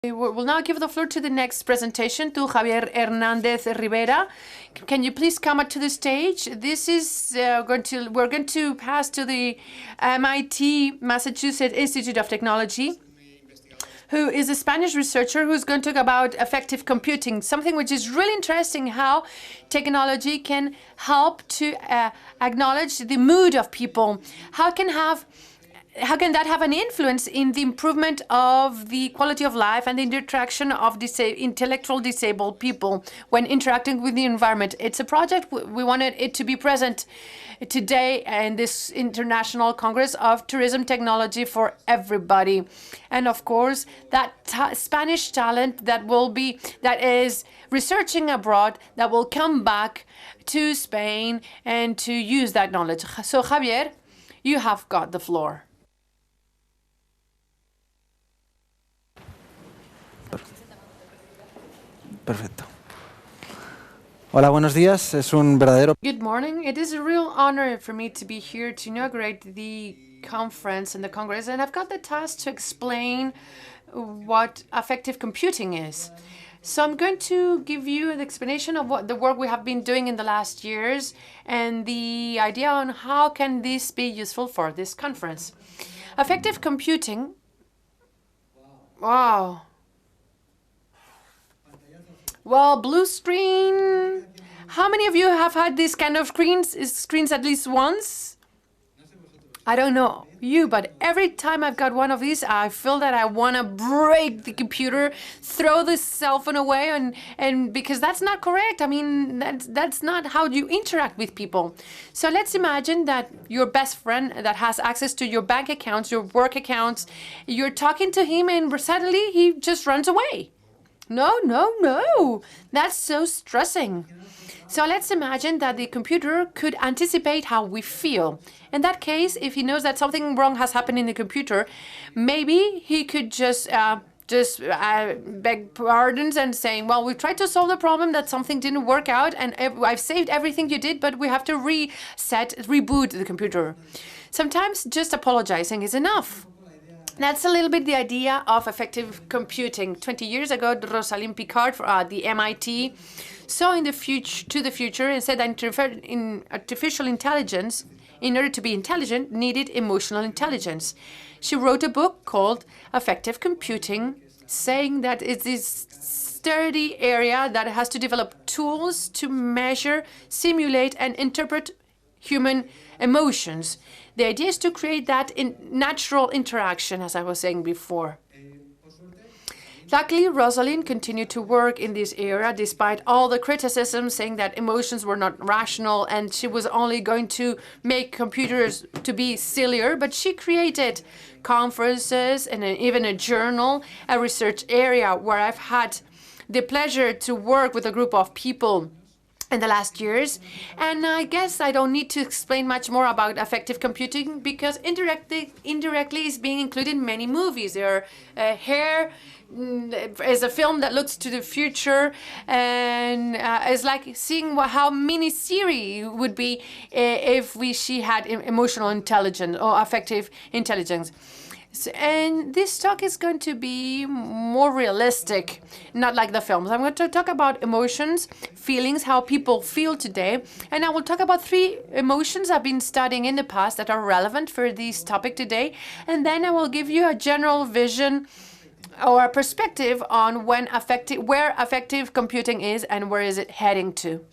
We'll now give the floor to the next presentation to Javier Hernández Rivera. Can you please come up to the stage? This is we're going to pass to the MIT, Massachusetts Institute of Technology, who is a Spanish researcher who's going to talk about affective computing, something which is really interesting, how technology can help to acknowledge the mood of people. How can that have an influence in the improvement of the quality of life and the interaction of intellectual disabled people when interacting with the environment? It's a project we wanted it to be present today in this International Congress of Tourism Technology for Everybody. And of course, that Spanish talent that is researching abroad, that will come back to Spain and to use that knowledge. So Javier, you have got the floor. Perfecto. Hola, buenos días. Es un verdadero. Good morning. It is a real honor for me to be here to inaugurate the conference and the Congress, and I've got the task to explain what affective computing is. So I'm going to give you an explanation of what the work we have been doing in the last years and the idea on how can this be useful for this conference. Affective computing. Wow. Well, blue screen. How many of you have had this kind of screens at least once? I don't know you, but every time I've got one of these, I feel that I want to break the computer, throw the cell phone away, and because that's not correct. I mean, that's not how you interact with people. So let's imagine that your best friend that has access to your bank accounts, your work accounts, you're talking to him and suddenly he just runs away. No. That's so stressing. So let's imagine that the computer could anticipate how we feel. In that case, if he knows that something wrong has happened in the computer, maybe he could just beg pardons and saying, well, we tried to solve the problem, that something didn't work out, and I've saved everything you did, but we have to reboot the computer. Sometimes just apologizing is enough. That's a little bit the idea of affective computing. 20 years ago, Rosalind Picard at the MIT saw to the future and said that in artificial intelligence, in order to be intelligent, needed emotional intelligence. She wrote a book called Affective Computing, saying that it's this sturdy area that has to develop tools to measure, simulate, and interpret human emotions. The idea is to create that natural interaction, as I was saying before. Luckily, Rosalind continued to work in this area despite all the criticism saying that emotions were not rational and she was only going to make computers to be sillier. But she created conferences and even a journal, a research area where I've had the pleasure to work with a group of people in the last years. And I guess I don't need to explain much more about affective computing because indirectly is being included in many movies. There are Hair is a film that looks to the future and is like seeing how mini Siri would be if she had emotional intelligence or affective intelligence. And this talk is going to be more realistic, not like the films. I'm going to talk about emotions, feelings, how people feel today. And I will talk about 3 emotions I've been studying in the past that are relevant for this topic today. And then I will give you a general vision or a perspective on where affective computing is and where is it heading to.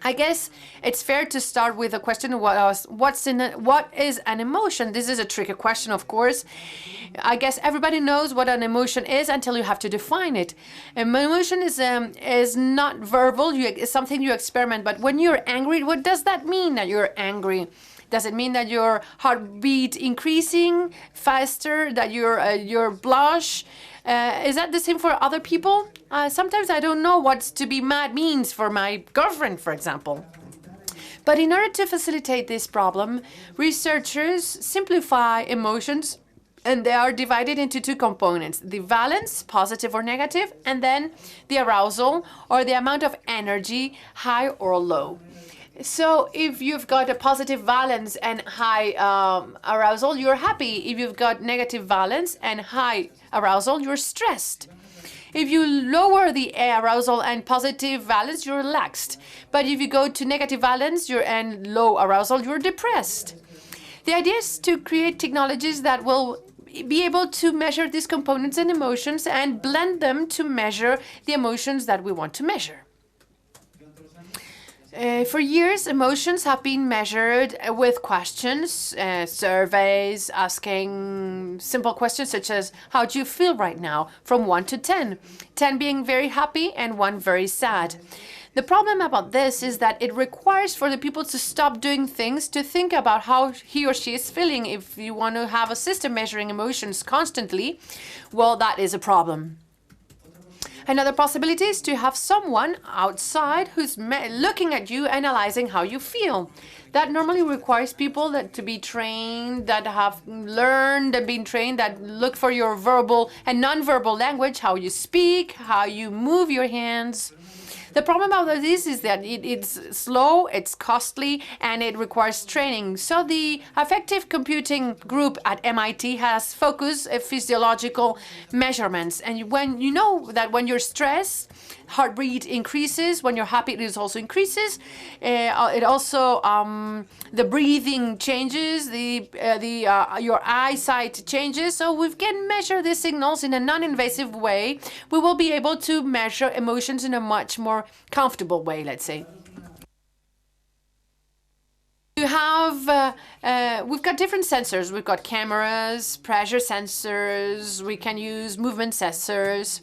I guess it's fair to start with a question, what is an emotion? This is a tricky question, of course. I guess everybody knows what an emotion is until you have to define it. An emotion is not verbal, it's something you experiment, but when you're angry, what does that mean that you're angry? Does it mean that your heartbeat increasing faster, that your blush? Is that the same for other people? Sometimes I don't know what to be mad means for my girlfriend, for example. But in order to facilitate this problem, researchers simplify emotions, and they are divided into 2 components: the valence, positive or negative, and then the arousal, or the amount of energy, high or low. So if you've got a positive valence and high arousal, you're happy. If you've got negative valence and high arousal, you're stressed. If you lower the arousal and positive valence, you're relaxed. But if you go to negative valence and low arousal, you're depressed. The idea is to create technologies that will be able to measure these components and emotions and blend them to measure the emotions that we want to measure. For years, emotions have been measured with questions, surveys, asking simple questions such as, how do you feel right now, from 1 to 10? 10 being very happy and 1 very sad. The problem about this is that it requires for the people to stop doing things to think about how he or she is feeling. If you want to have a system measuring emotions constantly, well, that is a problem. Another possibility is to have someone outside who's looking at you, analyzing how you feel. That normally requires people to be trained, that have learned and been trained, that look for your verbal and non-verbal language, how you speak, how you move your hands. The problem about this is that it's slow, it's costly, and it requires training. So the affective computing group at MIT has focused physiological measurements. And when you know that when you're stressed, heart rate increases. When you're happy, it also increases. It also the breathing changes. Your eyesight changes. So we can measure these signals in a non-invasive way. We will be able to measure emotions in a much more comfortable way, let's say. You have, we've got different sensors. We've got cameras, pressure sensors. We can use movement sensors.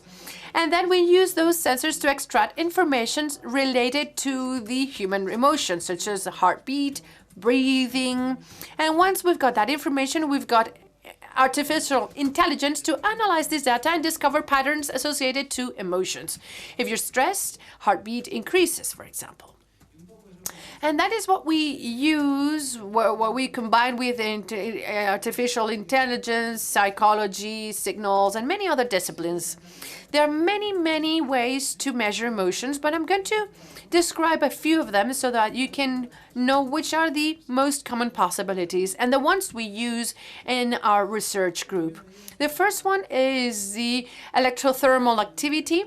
And then we use those sensors to extract information related to the human emotions, such as heartbeat, breathing. And once we've got that information, we've got artificial intelligence to analyze this data and discover patterns associated to emotions. If you're stressed, heartbeat increases, for example. And that is what we use, what we combine with artificial intelligence, psychology, signals, and many other disciplines. There are many, many ways to measure emotions, but I'm going to describe a few of them so that you can know which are the most common possibilities and the ones we use in our research group. The first one is the electrodermal activity,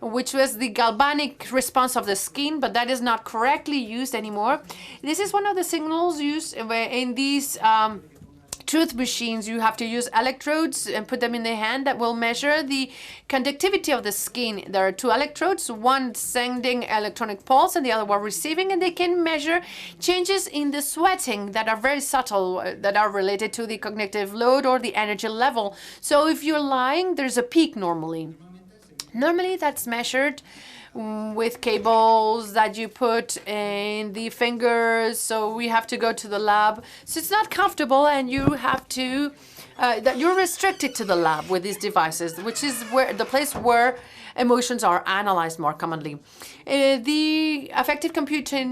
which was the galvanic response of the skin, but that is not correctly used anymore. This is one of the signals used in these truth machines. You have to use electrodes and put them in the hand that will measure the conductivity of the skin. There are 2 electrodes, one sending electronic pulse and the other one receiving, and they can measure changes in the sweating that are very subtle, that are related to the cognitive load or the energy level. So if you're lying, there's a peak normally. Normally that's measured with cables that you put in the fingers, so we have to go to the lab. So it's not comfortable, and you have to, that you're restricted to the lab with these devices, which is where the place where emotions are analyzed more commonly. The affective computation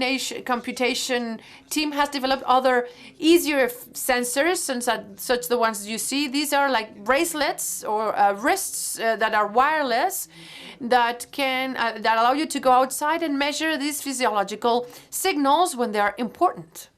team has developed other easier sensors, such the ones you see. These are like bracelets or wrists that are wireless, that can that allow you to go outside and measure these physiological signals when they are important.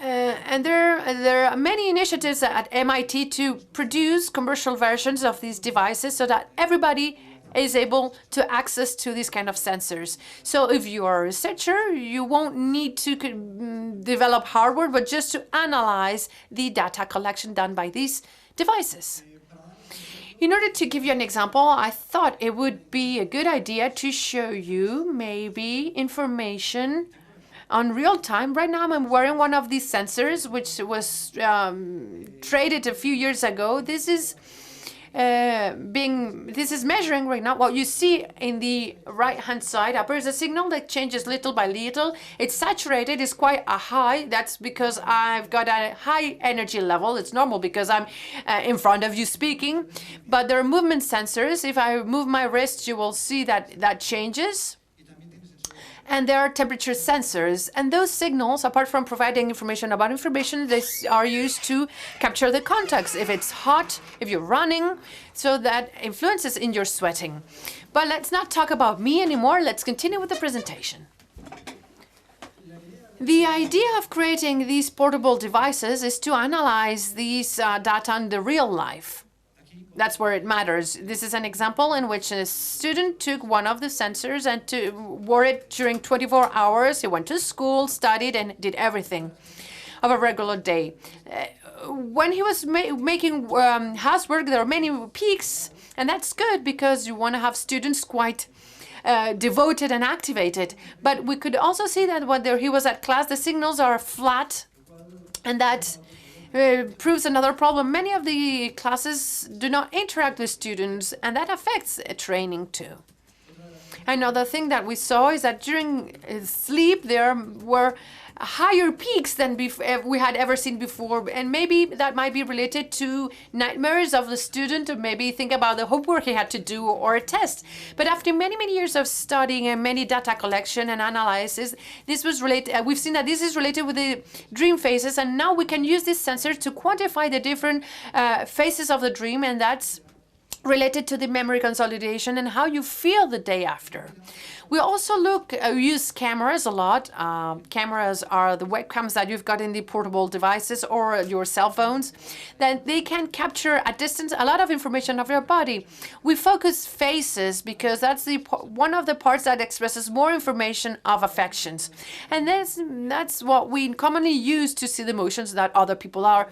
And there are many initiatives at MIT to produce commercial versions of these devices so that everybody is able to access to these kind of sensors. So if you are a researcher, you won't need to develop hardware, but just to analyze the data collection done by these devices. In order to give you an example, I thought it would be a good idea to show you maybe information on real time. Right now I'm wearing one of these sensors, which was traded a few years ago. This is measuring right now. What you see in the right hand side upper is a signal that changes little by little. It's saturated, it's quite a high. That's because I've got a high energy level. It's normal because I'm in front of you speaking. But there are movement sensors. If I move my wrist, you will see that that changes. And there are temperature sensors. And those signals, apart from providing information about information, they are used to capture the context. If it's hot, if you're running, so that influences in your sweating. But let's not talk about me anymore. Let's continue with the presentation. The idea of creating these portable devices is to analyze these data in the real life. That's where it matters. This is an example in which a student took one of the sensors and wore it during 24 hours. He went to school, studied, and did everything of a regular day. When he was making housework, there are many peaks, and that's good because you want to have students quite devoted and activated. But we could also see that when he was at class, the signals are flat, and that proves another problem. Many of the classes do not interact with students, and that affects training too. Another thing that we saw is that during sleep, there were higher peaks than we had ever seen before. And maybe that might be related to nightmares of the student, or maybe think about the homework he had to do or a test. But after many, many years of studying and many data collection and analysis, this was related. We've seen that this is related with the dream phases. And now we can use this sensor to quantify the different phases of the dream. And that's related to the memory consolidation and how you feel the day after. We also use cameras a lot. Cameras are the webcams that you've got in the portable devices or your cell phones. That they can capture at distance a lot of information of your body. We focus faces because that's one of the parts that expresses more information of affections. And that's what we commonly use to see the emotions that other people are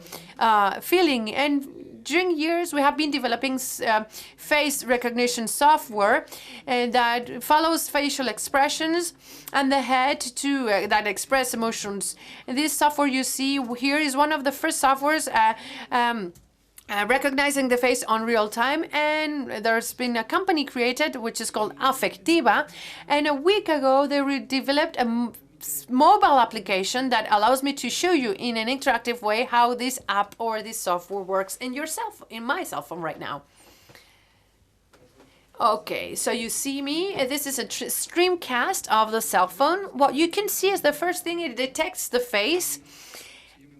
feeling. And during years, we have been developing face recognition software that follows facial expressions and the head to that express emotions. And this software you see here is one of the first softwares recognizing the face on real time. And there's been a company created which is called Affective. And a week ago, they developed a mobile application that allows me to show you in an interactive way how this app or this software works in my cell phone right now. Okay, so you see me. This is a streamcast of the cell phone. What you can see is the first thing, it detects the face.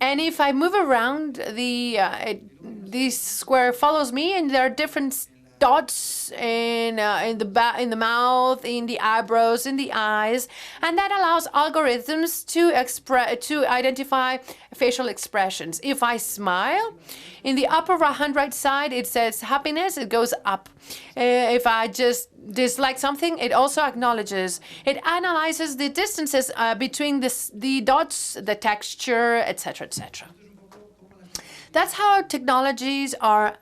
And if I move around, this square follows me, and there are different dots in the mouth, in the eyebrows, in the eyes, and that allows algorithms to identify facial expressions. If I smile, in the upper right-hand right side, it says happiness, it goes up. If I just dislike something, it also acknowledges. It analyzes the distances between the dots, the texture, etc., etc. That's how our technologies are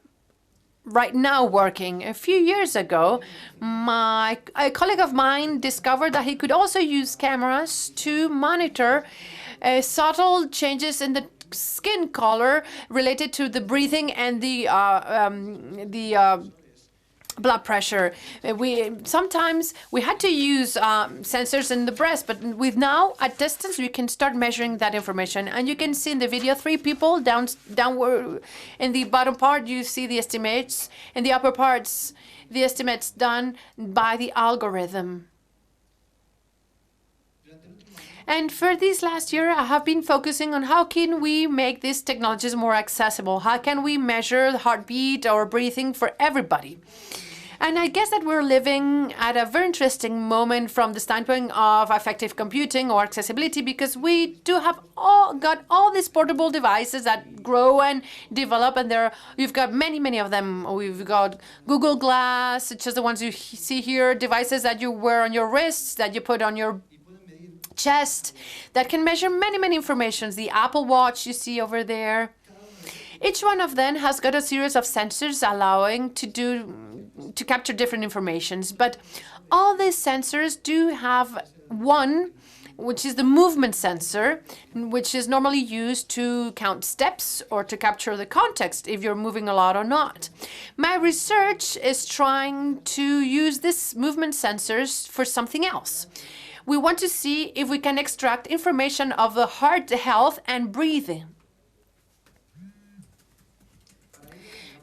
right now working. A few years ago, a colleague of mine discovered that he could also use cameras to monitor subtle changes in the skin color related to the breathing and the blood pressure. Sometimes we had to use sensors in the breast, but with now at distance we can start measuring that information. And you can see in the video 3 people downward in the bottom part you see the estimates, in the upper parts the estimates done by the algorithm. And for this last year, I have been focusing on how can we make these technologies more accessible? How can we measure the heartbeat or breathing for everybody? And I guess that we're living at a very interesting moment from the standpoint of affective computing or accessibility, because we do have got all these portable devices that grow and develop, and you've got many of them. We've got Google Glass, such as the ones you see here, devices that you wear on your wrists, that you put on your chest, that can measure many informations. The Apple Watch you see over there. Each one of them has got a series of sensors allowing to capture different informations. But all these sensors do have one, which is the movement sensor, which is normally used to count steps or to capture the context if you're moving a lot or not. My research is trying to use this movement sensors for something else. We want to see if we can extract information of the heart health and breathing.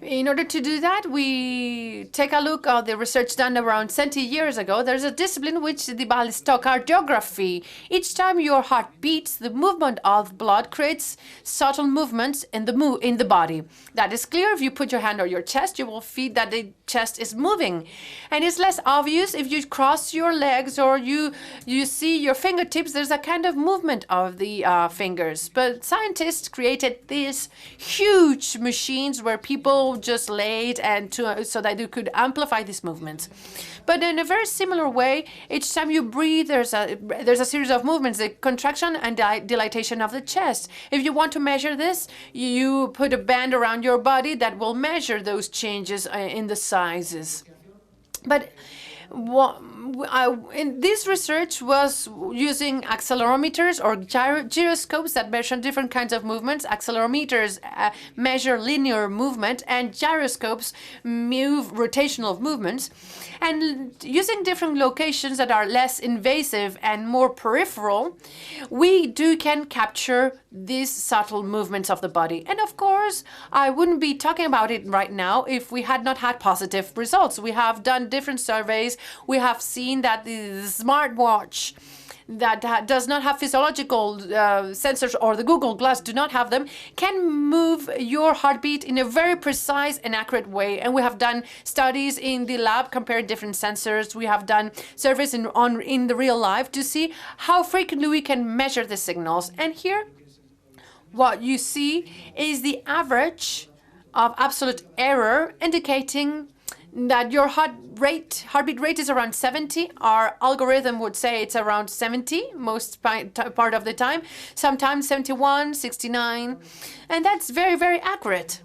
In order to do that, we take a look at the research done around 20 years ago. There's a discipline which the ballistocardiography. Each time your heart beats, the movement of blood creates subtle movements in the body. That is clear. If you put your hand on your chest, you will feel that the chest is moving. And it's less obvious if you cross your legs or you see your fingertips. There's a kind of movement of the fingers. But scientists created these huge machines where people just laid so that you could amplify these movements. But in a very similar way, each time you breathe, there's a series of movements, the contraction and dilatation of the chest. If you want to measure this, you put a band around your body that will measure those changes in the sizes. But in this research was using accelerometers or gyroscopes that measure different kinds of movements. Accelerometers measure linear movement, and gyroscopes move rotational movements. And using different locations that are less invasive and more peripheral, we can capture these subtle movements of the body. And of course, I wouldn't be talking about it right now if we had not had positive results. We have done different surveys. We have seen that the smartwatch that does not have physiological sensors, or the Google Glass do not have them, can move your heartbeat in a very precise and accurate way. And we have done studies in the lab comparing different sensors. We have done surveys in the real life to see how frequently we can measure the signals. And here, what you see is the average of absolute error, indicating that your heartbeat rate is around 70. Our algorithm would say it's around 70 most part of the time, sometimes 71, 69, and that's very, very accurate.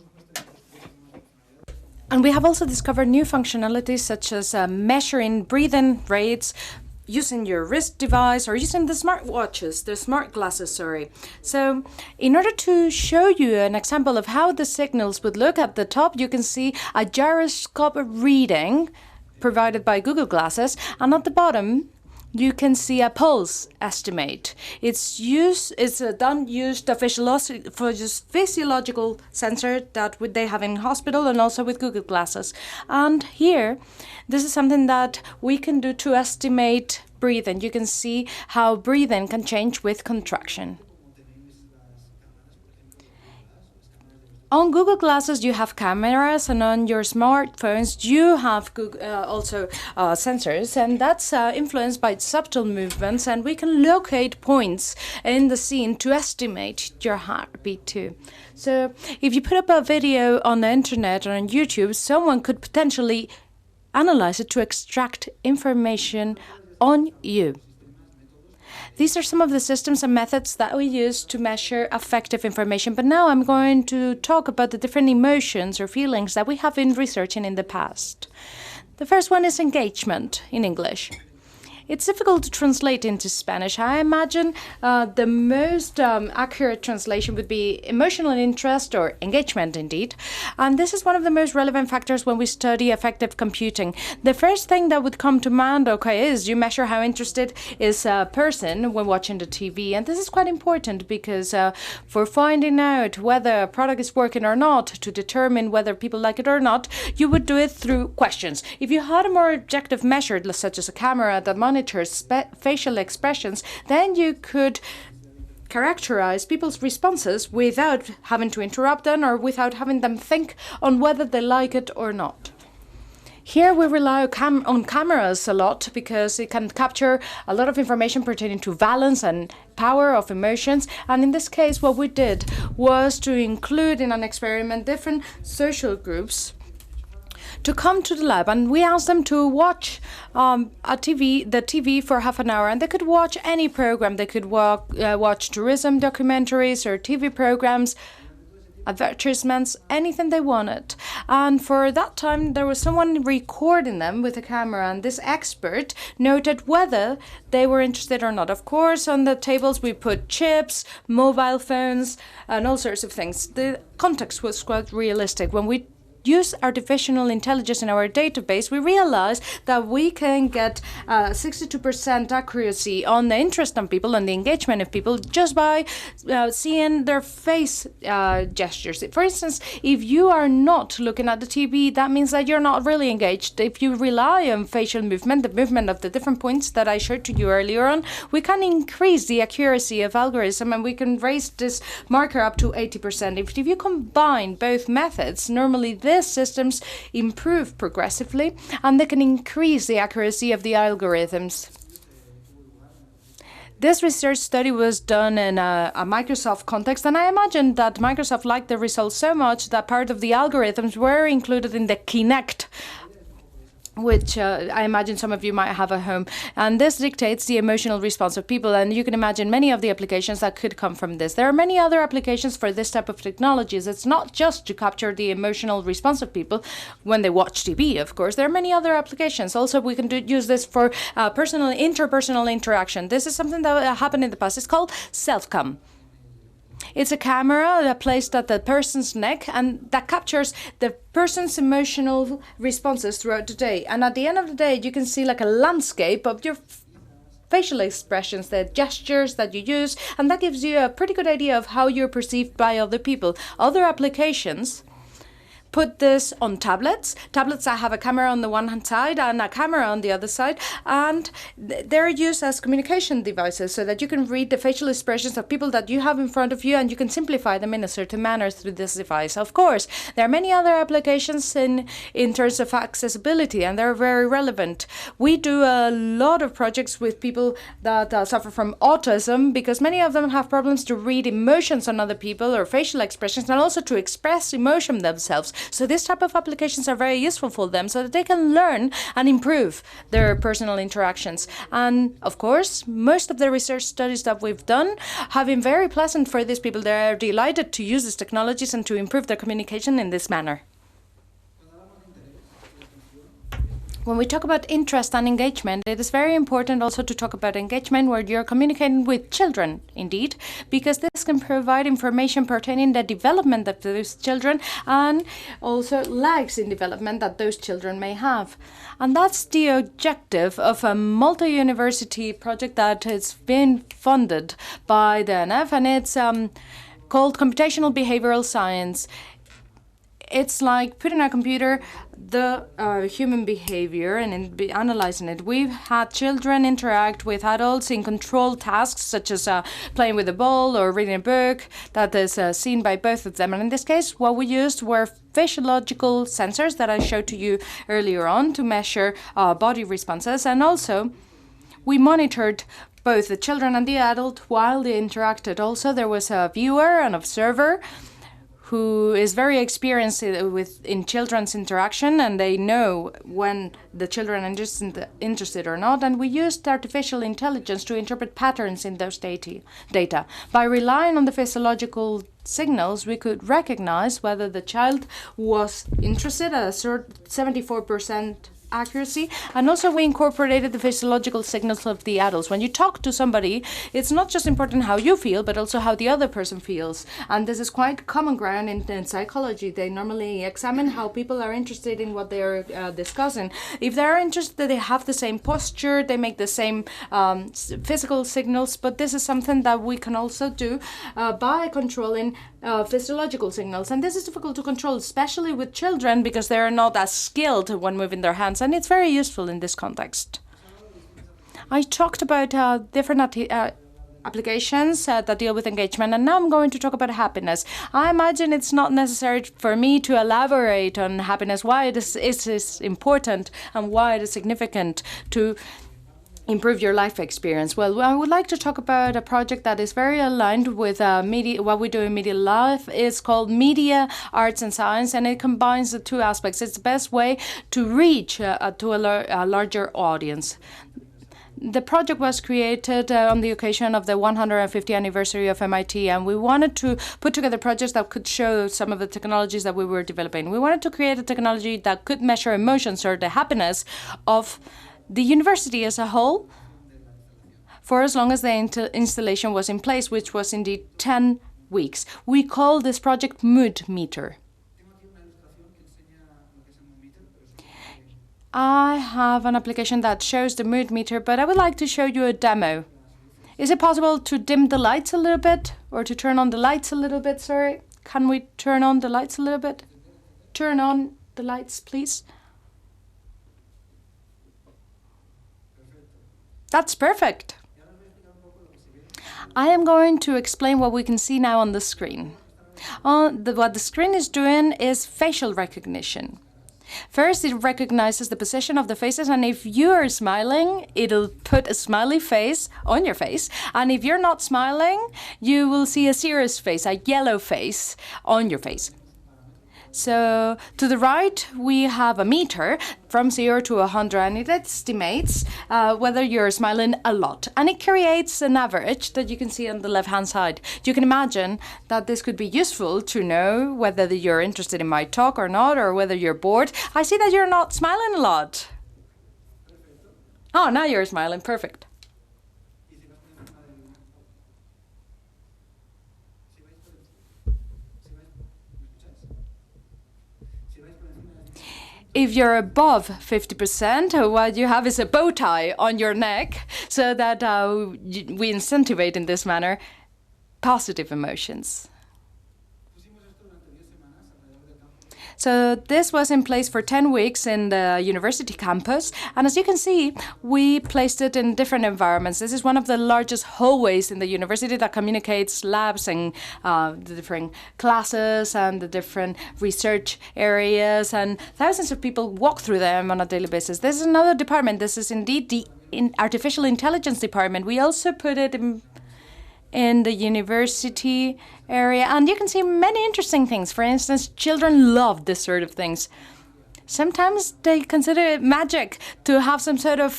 And we have also discovered new functionalities such as measuring breathing rates, using your wrist device, or using the smart glasses, sorry. So in order to show you an example of how the signals would look, at the top you can see a gyroscope reading provided by Google Glasses, and at the bottom you can see a pulse estimate. It's used a physiological sensor that they have in hospital and also with Google Glasses. And here, this is something that we can do to estimate breathing. You can see how breathing can change with contraction. On Google Glasses, you have cameras, and on your smartphones, you have also sensors, and that's influenced by subtle movements, and we can locate points in the scene to estimate your heartbeat too. So if you put up a video on the internet or on YouTube, someone could potentially analyze it to extract information on you. These are some of the systems and methods that we use to measure affective information. But now I'm going to talk about the different emotions or feelings that we have been researching in the past. The first one is engagement in English. It's difficult to translate into Spanish. I imagine the most accurate translation would be emotional interest or engagement indeed. And this is one of the most relevant factors when we study affective computing. The first thing that would come to mind, is you measure how interested is a person when watching the TV. And this is quite important because for finding out whether a product is working or not, to determine whether people like it or not, you would do it through questions. If you had a more objective measure, such as a camera that monitors facial expressions, then you could characterize people's responses without having to interrupt them or without having them think on whether they like it or not. Here we rely on cameras a lot because it can capture a lot of information pertaining to balance and power of emotions. And in this case, what we did was to include in an experiment different social groups to come to the lab, and we asked them to watch the TV for half an hour, and they could watch any program. They could watch tourism documentaries or TV programs, advertisements, anything they wanted. And for that time, there was someone recording them with a camera, and this expert noted whether they were interested or not. Of course, on the tables we put chips, mobile phones, and all sorts of things. The context was quite realistic. When we use artificial intelligence in our database, we realize that we can get 62% accuracy on the interest of people and the engagement of people just by seeing their face gestures. For instance, if you are not looking at the TV, that means that you're not really engaged. If you rely on facial movement, the movement of the different points that I showed to you earlier on, we can increase the accuracy of algorithm and we can raise this marker up to 80%. If you combine both methods, normally these systems improve progressively and they can increase the accuracy of the algorithms. This research study was done in a Microsoft context, and I imagine that Microsoft liked the results so much that part of the algorithms were included in the Kinect, which I imagine some of you might have at home. And this dictates the emotional response of people, and you can imagine many of the applications that could come from this. There are many other applications for this type of technologies. It's not just to capture the emotional response of people when they watch TV, of course. There are many other applications. Also, we can use this for interpersonal interaction. This is something that happened in the past. It's called self-cam. It's a camera placed at the person's neck and that captures the person's emotional responses throughout the day. And at the end of the day, you can see like a landscape of your facial expressions, the gestures that you use, and that gives you a pretty good idea of how you're perceived by other people. Other applications put this on tablets that have a camera on the one hand side and a camera on the other side, and they're used as communication devices so that you can read the facial expressions of people that you have in front of you and you can simplify them in a certain manner through this device. Of course, there are many other applications in terms of accessibility, and they're very relevant. We do a lot of projects with people that suffer from autism because many of them have problems to read emotions on other people or facial expressions and also to express emotion themselves. So this type of applications are very useful for them so that they can learn and improve their personal interactions. And of course, most of the research studies that we've done have been very pleasant for these people. They're delighted to use these technologies and to improve their communication in this manner. When we talk about interest and engagement, it is very important also to talk about engagement where you're communicating with children, indeed, because this can provide information pertaining the development of those children and also lags in development that those children may have. And that's the objective of a multi-university project that has been funded by the NF, and it's called Computational Behavioral Science. It's like putting in a computer the human behavior and analyzing it. We've had children interact with adults in controlled tasks such as playing with a ball or reading a book that is seen by both of them. And in this case, what we used were physiological sensors that I showed to you earlier on to measure body responses. And also, we monitored both the children and the adult while they interacted. Also, there was a viewer, an observer, who is very experienced in children's interaction, and they know when the children are interested or not. And we used artificial intelligence to interpret patterns in those data. By relying on the physiological signals, we could recognize whether the child was interested at a certain 74% accuracy, and also we incorporated the physiological signals of the adults. When you talk to somebody, it's not just important how you feel, but also how the other person feels. And this is quite common ground in psychology. They normally examine how people are interested in what they are discussing. If they are interested, they have the same posture, they make the same physical signals, but this is something that we can also do by controlling physiological signals. And this is difficult to control, especially with children, because they are not as skilled when moving their hands, and it's very useful in this context. I talked about different applications that deal with engagement, and now I'm going to talk about happiness. I imagine it's not necessary for me to elaborate on happiness, why it is important and why it is significant to improve your life experience. Well, I would like to talk about a project that is very aligned with media. What we do in Media Life is called Media, Arts and Science, and it combines the two aspects. It's the best way to reach to a larger audience. The project was created on the occasion of the 150th anniversary of MIT, and we wanted to put together projects that could show some of the technologies that we were developing. We wanted to create a technology that could measure emotions or the happiness of the university as a whole for as long as the installation was in place, which was indeed 10 weeks. We call this project Mood Meter. I have an application that shows the mood meter, but I would like to show you a demo. Is it possible to dim the lights a little bit, or to turn on the lights a little bit? Sorry, can we turn on the lights a little bit? Turn on the lights, please. That's perfect. I am going to explain what we can see now on the screen. What the screen is doing is facial recognition. First, it recognizes the position of the faces, and if you are smiling, it'll put a smiley face on your face. And if you're not smiling, you will see a serious face, a yellow face on your face. So to the right, we have a meter from 0 to 100, and it estimates whether you're smiling a lot. And it creates an average that you can see on the left-hand side. You can imagine that this could be useful to know whether you're interested in my talk or not, or whether you're bored. I see that you're not smiling a lot. Oh, now you're smiling. Perfect. If you're above 50%, what you have is a bow tie on your neck, so that we incentivate in this manner positive emotions. So this was in place for 10 weeks in the university campus, and as you can see, we placed it in different environments. This is one of the largest hallways in the university that communicates labs and the different classes and the different research areas, and thousands of people walk through them on a daily basis. This is another department. This is indeed the artificial intelligence department. We also put it in the university area, and you can see many interesting things. For instance, children love this sort of things. Sometimes they consider it magic to have some sort of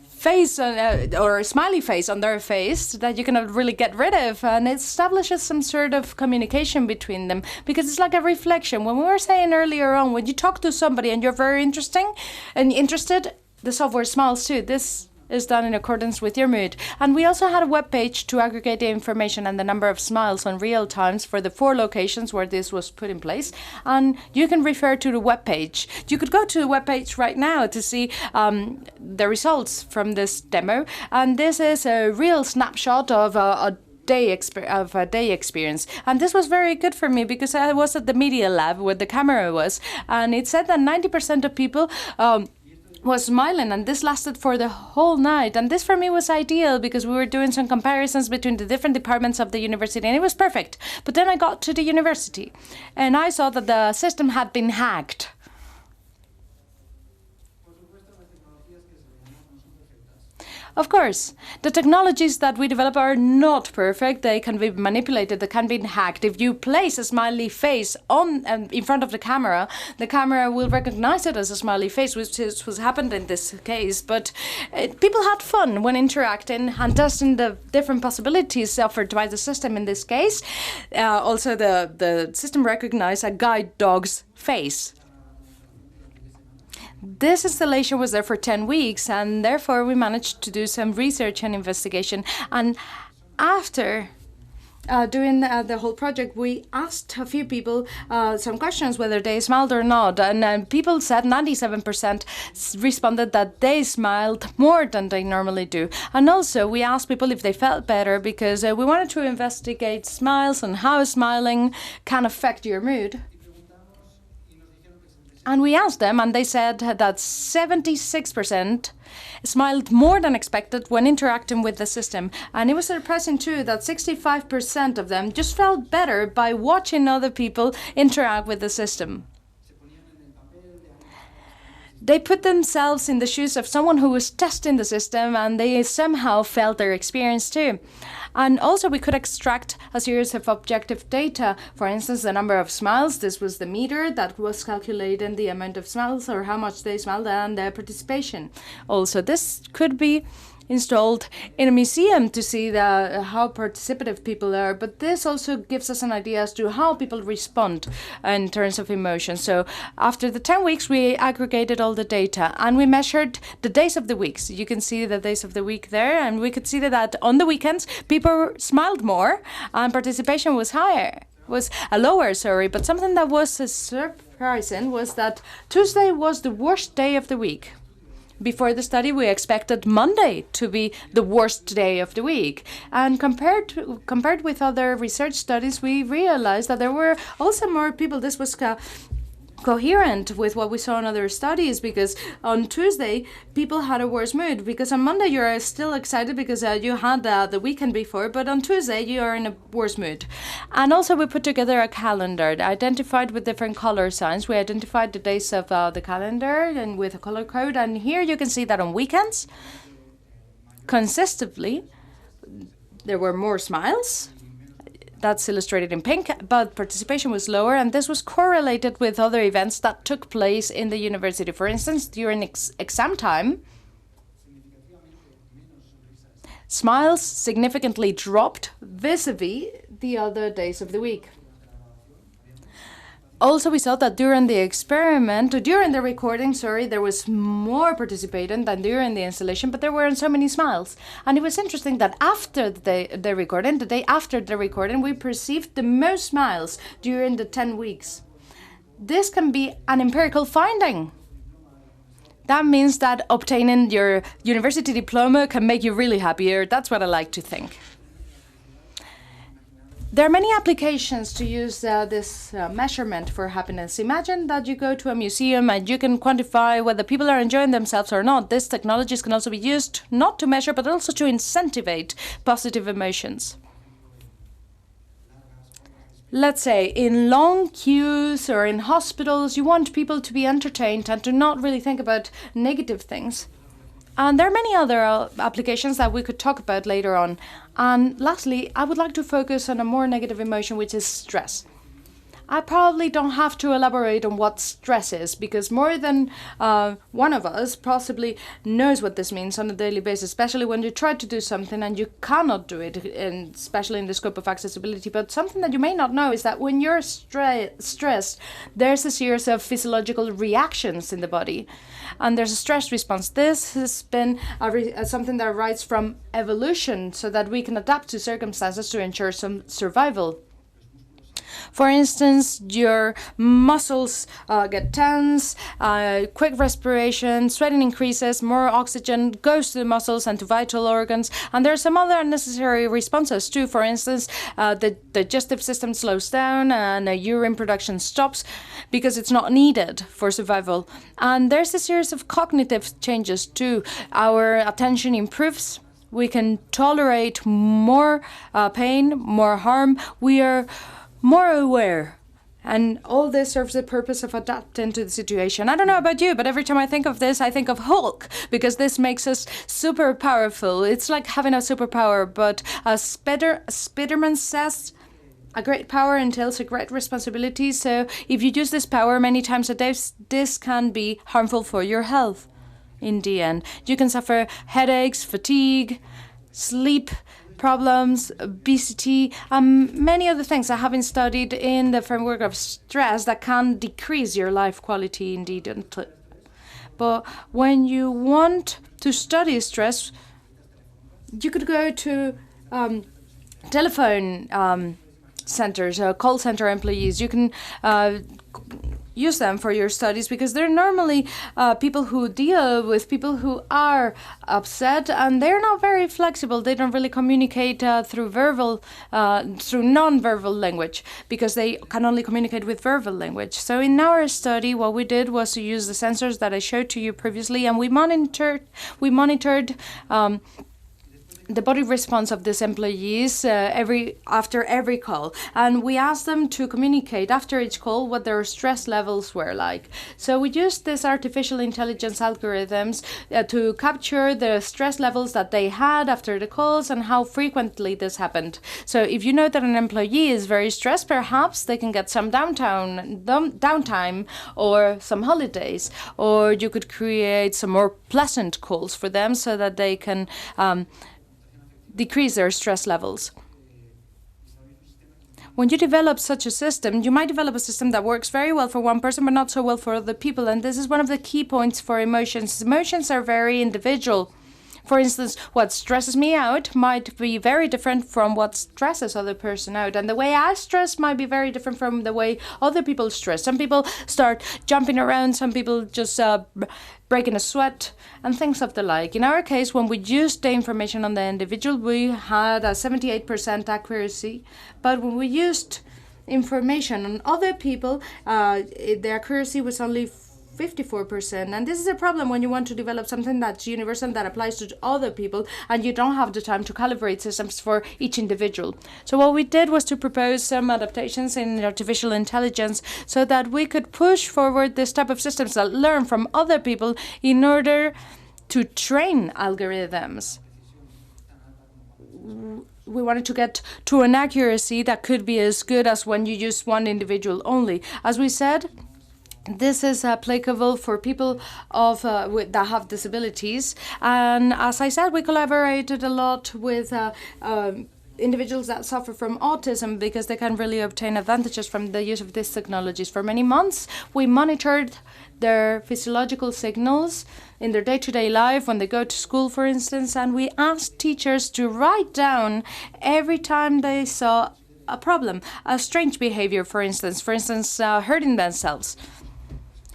face or a smiley face on their face that you cannot really get rid of, and it establishes some sort of communication between them, because it's like a reflection. When we were saying earlier on, when you talk to somebody and you're very interested, the software smiles too. This is done in accordance with your mood. And we also had a web page to aggregate the information and the number of smiles on real times for the 4 locations where this was put in place. And you can refer to the web page. You could go to the web page right now to see the results from this demo. And this is a real snapshot of a day experience. And this was very good for me because I was at the media lab where the camera was, and it said that 90% of people was smiling, and this lasted for the whole night. And this for me was ideal because we were doing some comparisons between the different departments of the university, and it was perfect. But then I got to the university and I saw that the system had been hacked. Of course, the technologies that we develop are not perfect. They can be manipulated, they can be hacked. If you place a smiley face on in front of the camera will recognize it as a smiley face, which is what happened in this case. But people had fun when interacting and testing the different possibilities offered by the system in this case. Also, the system recognized a guide dog's face. This installation was there for 10 weeks, and therefore we managed to do some research and investigation. And after doing the whole project, we asked a few people some questions, whether they smiled or not. And people said 97% responded that they smiled more than they normally do. And also we asked people if they felt better, because we wanted to investigate smiles and how smiling can affect your mood. And we asked them, and they said that 76% smiled more than expected when interacting with the system. And it was surprising too that 65% of them just felt better by watching other people interact with the system. They put themselves in the shoes of someone who was testing the system, and they somehow felt their experience too. And also we could extract a series of objective data. For instance, the number of smiles. This was the meter that was calculating the amount of smiles, or how much they smiled, and their participation. Also, this could be installed in a museum to see how participative people are, but this also gives us an idea as to how people respond in terms of emotion. So after the 10 weeks, we aggregated all the data and we measured the days of the week. So you can see the days of the week there, and we could see that on the weekends, people smiled more and participation was higher. lower, sorry, but something that was surprising was that Tuesday was the worst day of the week. Before the study, we expected Monday to be the worst day of the week. And compared with other research studies, we realized that there were also more people. This was coherent with what we saw in other studies, because on Tuesday people had a worse mood, because on Monday you're still excited because you had the weekend before, but on Tuesday you are in a worse mood. And also we put together a calendar identified with different color signs. We identified the days of the calendar and with a color code, and here you can see that on weekends consistently there were more smiles. That's illustrated in pink, but participation was lower, and this was correlated with other events that took place in the university. For instance, during exam time, smiles significantly dropped vis-a-vis the other days of the week. Also, we saw that during the recording, there was more participation than during the installation, but there weren't so many smiles. And it was interesting that after the day after the recording, we perceived the most smiles during the 10 weeks. This can be an empirical finding. That means that obtaining your university diploma can make you really happier. That's what I like to think. There are many applications to use this measurement for happiness. Imagine that you go to a museum and you can quantify whether people are enjoying themselves or not. These technologies can also be used not to measure, but also to incentivize positive emotions. Let's say in long queues or in hospitals, you want people to be entertained and to not really think about negative things. And there are many other applications that we could talk about later on. And lastly, I would like to focus on a more negative emotion, which is stress. I probably don't have to elaborate on what stress is, because more than one of us possibly knows what this means on a daily basis, especially when you try to do something and you cannot do it, and especially in the scope of accessibility. But something that you may not know is that when you're stressed, there's a series of physiological reactions in the body, and there's a stress response. This has been something that arises from evolution, so that we can adapt to circumstances to ensure some survival. For instance, your muscles get tense, quick respiration, sweating increases, more oxygen goes to the muscles and to vital organs. And there are some other unnecessary responses too. For instance, the digestive system slows down and urine production stops because it's not needed for survival. And there's a series of cognitive changes too. Our attention improves. We can tolerate more pain, more harm. We are more aware, and all this serves the purpose of adapting to the situation. I don't know about you, but every time I think of this, I think of Hulk, because this makes us super powerful. It's like having a superpower, but as Spiderman says, a great power entails a great responsibility. So if you use this power many times a day, this can be harmful for your health. In the end, you can suffer headaches, fatigue, sleep problems, obesity, many other things I haven't studied in the framework of stress that can decrease your life quality indeed. But when you want to study stress, you could go to telephone centers, call center employees. You can use them for your studies, because they're normally people who deal with people who are upset, and they're not very flexible. They don't really communicate through non-verbal language, because they can only communicate with verbal language. So in our study, what we did was to use the sensors that I showed to you previously, and we monitored the body response of these employees after every call, and we asked them to communicate after each call what their stress levels were like. So we used these artificial intelligence algorithms to capture the stress levels that they had after the calls and how frequently this happened. So if you know that an employee is very stressed, perhaps they can get some downtime or some holidays, or you could create some more pleasant calls for them so that they can decrease their stress levels. When you develop such a system, you might develop a system that works very well for one person but not so well for other people, and this is one of the key points for emotions. Emotions are very individual. For instance, what stresses me out might be very different from what stresses other person out. And the way I stress might be very different from the way other people stress. Some people start jumping around, some people just breaking a sweat, and things of the like. In our case, when we used the information on the individual, we had a 78% accuracy. But when we used information on other people, the accuracy was only 54%. And this is a problem when you want to develop something that's universal, that applies to other people, and you don't have the time to calibrate systems for each individual. So what we did was to propose some adaptations in artificial intelligence so that we could push forward this type of systems that learn from other people in order to train algorithms. We wanted to get to an accuracy that could be as good as when you use one individual only. As we said, this is applicable for people that have disabilities. And as I said, we collaborated a lot with individuals that suffer from autism because they can really obtain advantages from the use of these technologies. For many months, we monitored their physiological signals in their day-to-day life when they go to school, for instance, and we asked teachers to write down every time they saw a problem, a strange behavior, for instance, hurting themselves.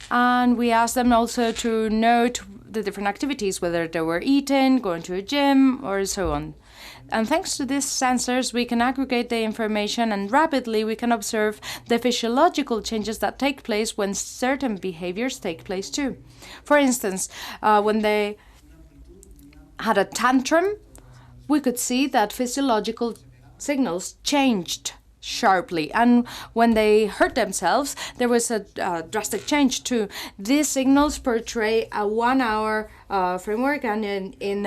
And we asked them also to note the different activities, whether they were eating, going to a gym, or so on. And thanks to these sensors, we can aggregate the information, and rapidly we can observe the physiological changes that take place when certain behaviors take place too. For instance, when they had a tantrum, we could see that physiological signals changed sharply, and when they hurt themselves, there was a drastic change too. These signals portray a 1 hour framework, and in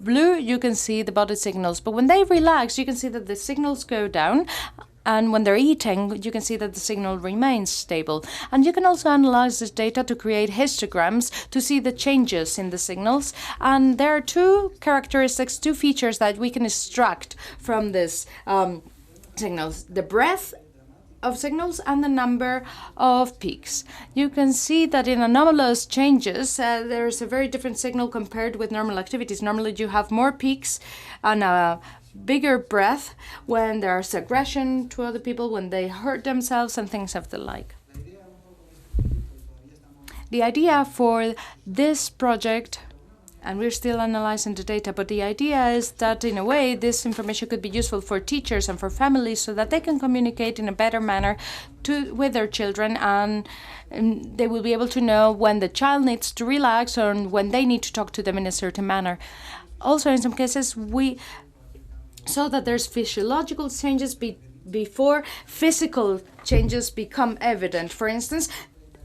blue you can see the body signals, but when they relax you can see that the signals go down, and when they're eating you can see that the signal remains stable. And you can also analyze this data to create histograms to see the changes in the signals, and there are two features that we can extract from this signals: the breadth of signals and the number of peaks. You can see that in anomalous changes, there's a very different signal compared with normal activities. Normally you have more peaks and a bigger breadth when there's aggression to other people, when they hurt themselves, and things of the like. The idea for this project, and we're still analyzing the data, but the idea is that in a way this information could be useful for teachers and for families so that they can communicate in a better manner with their children, and they will be able to know when the child needs to relax or when they need to talk to them in a certain manner. Also, in some cases, we saw that there's physiological changes before physical changes become evident. For instance,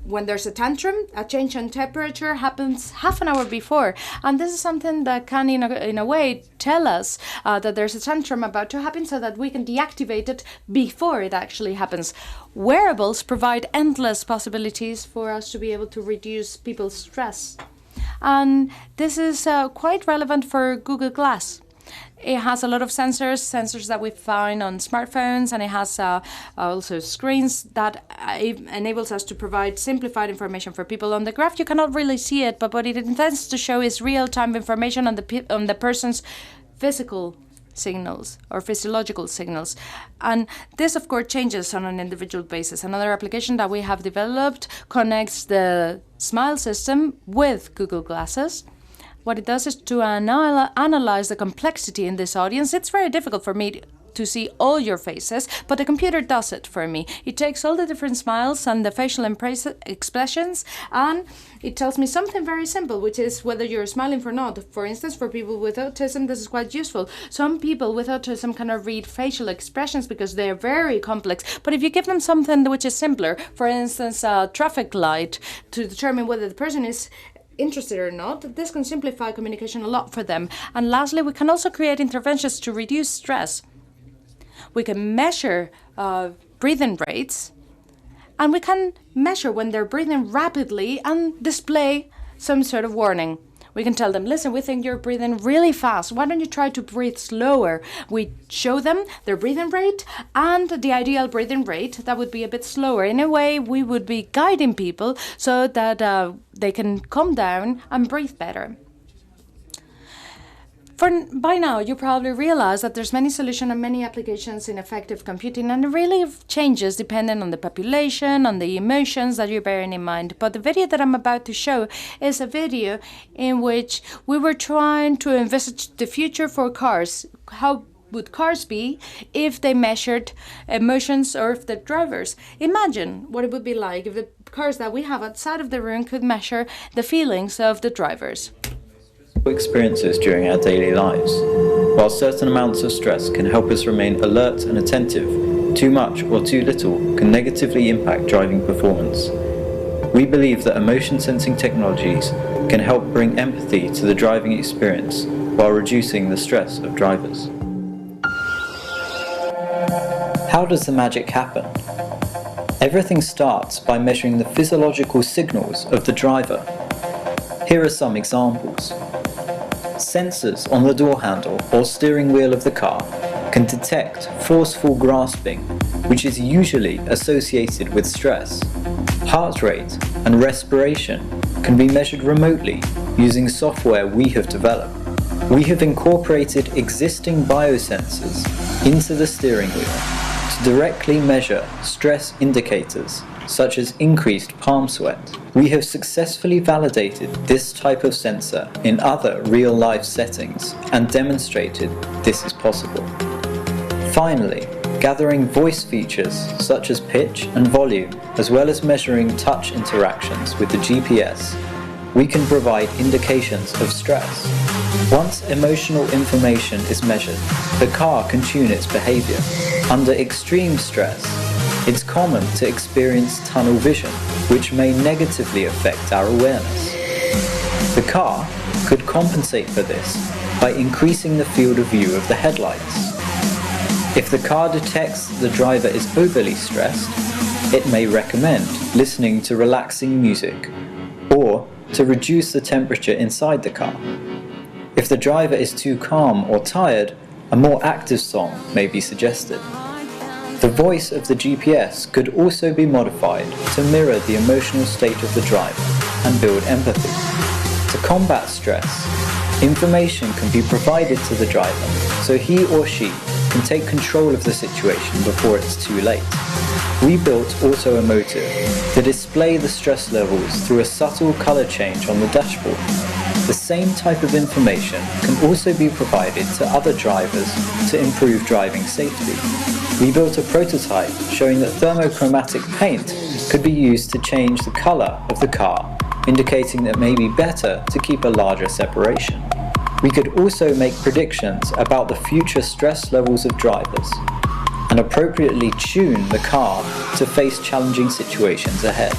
when there's a tantrum, a change in temperature happens half an hour before. And this is something that can, in a way, tell us that there's a tantrum about to happen so that we can deactivate it before it actually happens. Wearables provide endless possibilities for us to be able to reduce people's stress. And this is quite relevant for Google Glass. It has a lot of sensors that we find on smartphones, and it has also screens that enables us to provide simplified information for people. On the graph, you cannot really see it, but what it intends to show is real-time information on the person's physical signals or physiological signals. And this, of course, changes on an individual basis. Another application that we have developed connects the Smile system with Google Glasses. What it does is to analyze the complexity in this audience. It's very difficult for me to see all your faces, but the computer does it for me. It takes all the different smiles and the facial expressions, and it tells me something very simple, which is whether you're smiling or not. For instance, for people with autism, this is quite useful. Some people with autism cannot read facial expressions because they are very complex, but if you give them something which is simpler, for instance, a traffic light, to determine whether the person is interested or not, this can simplify communication a lot for them. And lastly, we can also create interventions to reduce stress. We can measure breathing rates, and we can measure when they're breathing rapidly and display some sort of warning. We can tell them, listen, we think you're breathing really fast. Why don't you try to breathe slower? We show them their breathing rate and the ideal breathing rate that would be a bit slower. In a way, we would be guiding people so that they can calm down and breathe better. By now, you probably realize that there's many solutions and many applications in affective computing, and it really changes depending on the population, on the emotions that you're bearing in mind. But the video that I'm about to show is a video in which we were trying to envisage the future for cars. How would cars be if they measured emotions of the drivers? Imagine what it would be like if the cars that we have outside of the room could measure the feelings of the drivers. Experiences during our daily lives. While certain amounts of stress can help us remain alert and attentive, too much or too little can negatively impact driving performance. We believe that emotion sensing technologies can help bring empathy to the driving experience while reducing the stress of drivers. How does the magic happen? Everything starts by measuring the physiological signals of the driver. Here are some examples. Sensors on the door handle or steering wheel of the car can detect forceful grasping, which is usually associated with stress. Heart rate and respiration can be measured remotely using software we have developed. We have incorporated existing biosensors into the steering wheel to directly measure stress indicators such as increased palm sweat. We have successfully validated this type of sensor in other real-life settings and demonstrated this is possible. Finally, gathering voice features such as pitch and volume, as well as measuring touch interactions with the GPS, we can provide indications of stress. Once emotional information is measured, the car can tune its behavior. Under extreme stress, it's common to experience tunnel vision, which may negatively affect our awareness. The car could compensate for this by increasing the field of view of the headlights. If the car detects the driver is overly stressed, it may recommend listening to relaxing music or to reduce the temperature inside the car. If the driver is too calm or tired, a more active song may be suggested. The voice of the GPS could also be modified to mirror the emotional state of the driver and build empathy. To combat stress, information can be provided to the driver so he or she can take control of the situation before it's too late. We built Auto Emotive to display the stress levels through a subtle color change on the dashboard. The same type of information can also be provided to other drivers to improve driving safety. We built a prototype showing that thermochromatic paint could be used to change the color of the car, indicating that it may be better to keep a larger separation. We could also make predictions about the future stress levels of drivers and appropriately tune the car to face challenging situations ahead.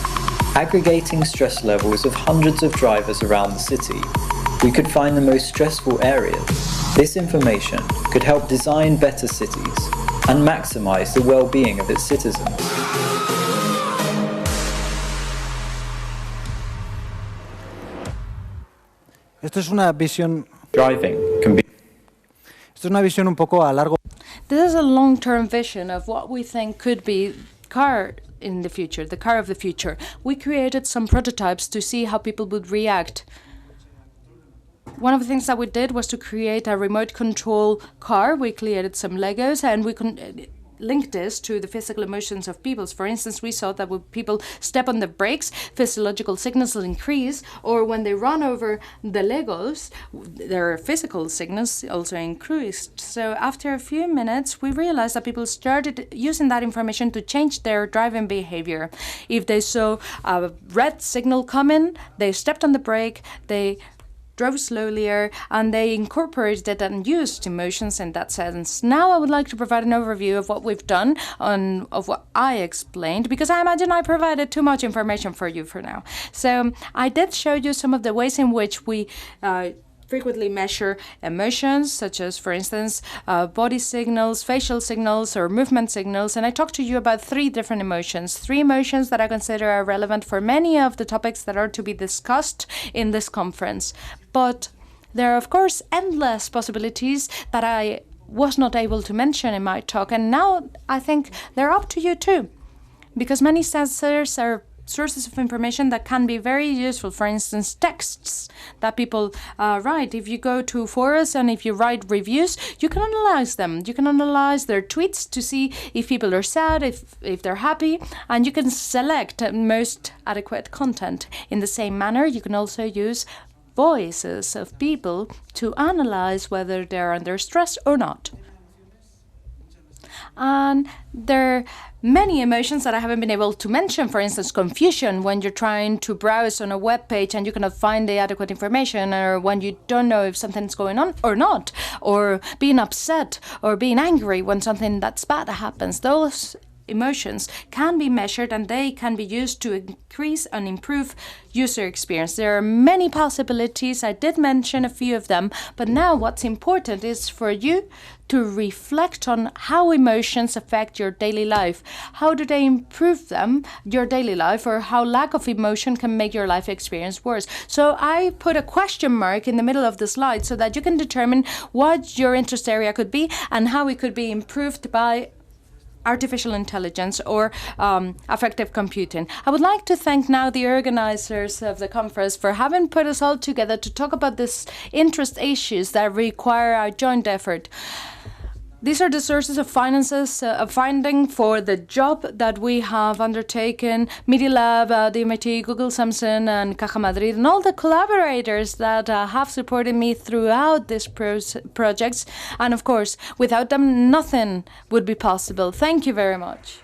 Aggregating stress levels of hundreds of drivers around the city, we could find the most stressful areas. This information could help design better cities and maximize the well-being of its citizens. Esto es una visión. Driving can be. Esto es una visión un poco a largo. This is a long-term vision of what we think could be car in the future, the car of the future. We created some prototypes to see how people would react. One of the things that we did was to create a remote control car. We created some Legos and we link this to the physical emotions of people. For instance, we saw that when people step on the brakes, physiological signals will increase, or when they run over the Legos, their physical signals also increased. So after a few minutes, we realized that people started using that information to change their driving behavior. If they saw a red signal coming, they stepped on the brake, they drove slowlier, and they incorporated and used emotions in that sense. Now I would like to provide an overview of what we've done, of what I explained, because I imagine I provided too much information for you for now. So I did show you some of the ways in which we frequently measure emotions, such as, for instance, body signals, facial signals, or movement signals. And I talked to you about three different emotions, three emotions that I consider are relevant for many of the topics that are to be discussed in this conference. But there are, of course, endless possibilities that I was not able to mention in my talk. And now I think they're up to you too, because many sensors are sources of information that can be very useful. For instance, texts that people write. If you go to forums and if you write reviews, you can analyze them. You can analyze their tweets to see if people are sad, if they're happy, and you can select most adequate content. In the same manner, you can also use voices of people to analyze whether they're under stress or not. And there are many emotions that I haven't been able to mention. For instance, confusion when you're trying to browse on a web page and you cannot find the adequate information, or when you don't know if something's going on or not, or being upset or being angry when something that's bad happens. Those emotions can be measured and they can be used to increase and improve user experience. There are many possibilities. I did mention a few of them, but now what's important is for you to reflect on how emotions affect your daily life. How do they improve your daily life, or how lack of emotion can make your life experience worse? So I put a question mark in the middle of the slide so that you can determine what your interest area could be and how it could be improved by artificial intelligence or affective computing. I would like to thank now the organizers of the conference for having put us all together to talk about these interest issues that require our joint effort. These are the sources of funding for the job that we have undertaken, Media Lab, the MIT, Google, Samsung, and Caja Madrid, and all the collaborators that have supported me throughout these projects. And of course, without them, nothing would be possible. Thank you very much.